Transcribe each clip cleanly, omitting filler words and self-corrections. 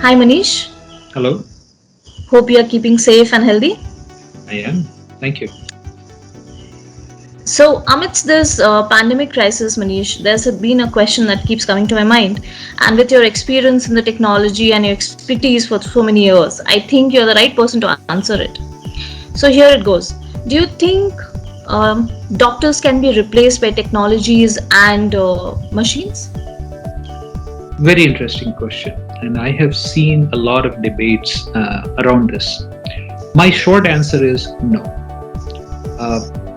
Hi Manish, Hello, hope you are keeping safe and healthy. I am. Thank you. So, amidst this pandemic crisis, Manish, there's been a question that keeps coming to my mind. And with your experience in the technology and your expertise for so many years, I think you're the right person to answer it. So, here it goes. Do you think doctors can be replaced by technologies and machines? Very interesting question. And I have seen a lot of debates around this. My short answer is no.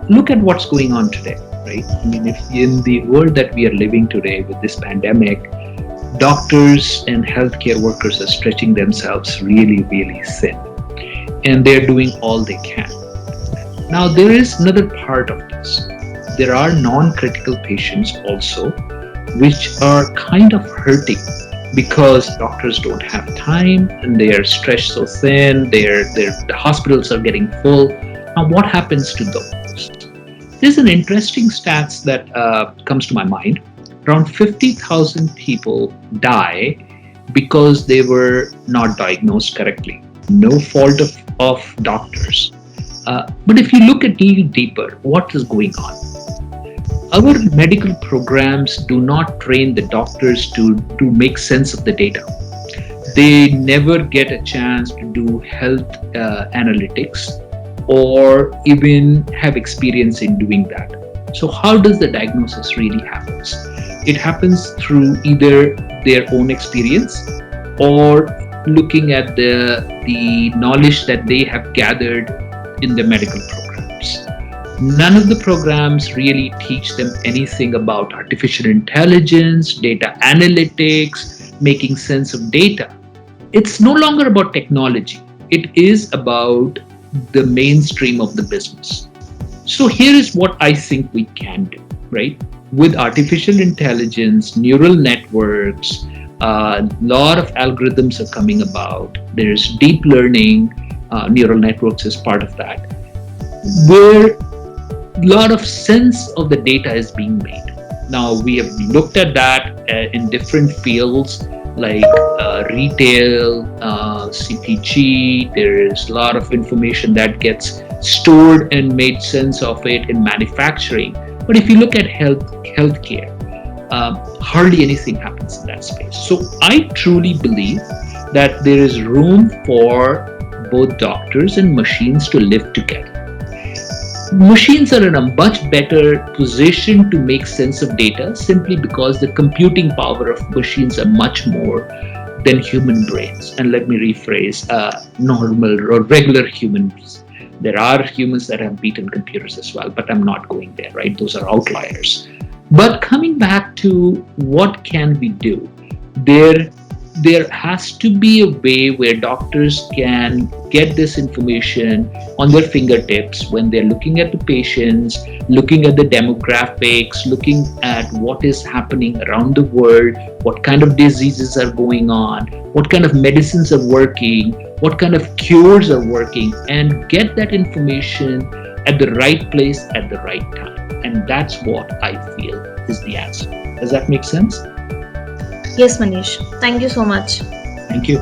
Look at what's going on today, right? I mean, if in the world that we are living today with this pandemic, doctors and healthcare workers are stretching themselves really, really thin. And they're doing all they can. Now, there is another part of this. There are non critical patients also, which are kind of hurting because doctors don't have time and they are stretched so thin, the hospitals are getting full. Now, what happens to those? There's an interesting stats that comes to my mind. Around 50,000 people die because they were not diagnosed correctly. No fault of doctors. But if you look a little deeper, what is going on? Our medical programs do not train the doctors to make sense of the data. They never get a chance to do health analytics or even have experience in doing that. So how does the diagnosis really happens? It happens through either their own experience or looking at the knowledge that they have gathered in the medical programs. None of the programs really teach them anything about artificial intelligence, data analytics, making sense of data. It's no longer about technology. It is about the mainstream of the business. So here is what I think we can do, right? With artificial intelligence, neural networks, a lot of algorithms are coming about. There's deep learning, neural networks is part of that, where a lot of sense of the data is being made. Now, we have looked at that in different fields like retail, CPG. There is a lot of information that gets stored and made sense of it in manufacturing. But if you look at healthcare, hardly anything happens in that space. So I truly believe that there is room for both doctors and machines to live together. Machines are in a much better position to make sense of data simply because the computing power of machines are much more than human brains. And let me rephrase, normal or regular humans. There are humans that have beaten computers as well, but I'm not going there, right? Those are outliers. But coming back to what can we do, there has to be a way where doctors can get this information on their fingertips when they're looking at the patients, looking at the demographics, looking at what is happening around the world, what kind of diseases are going on, what kind of medicines are working, what kind of cures are working, and get that information at the right place at the right time. And that's what I feel is the answer. Does that make sense? Yes, Manish. Thank you so much. Thank you.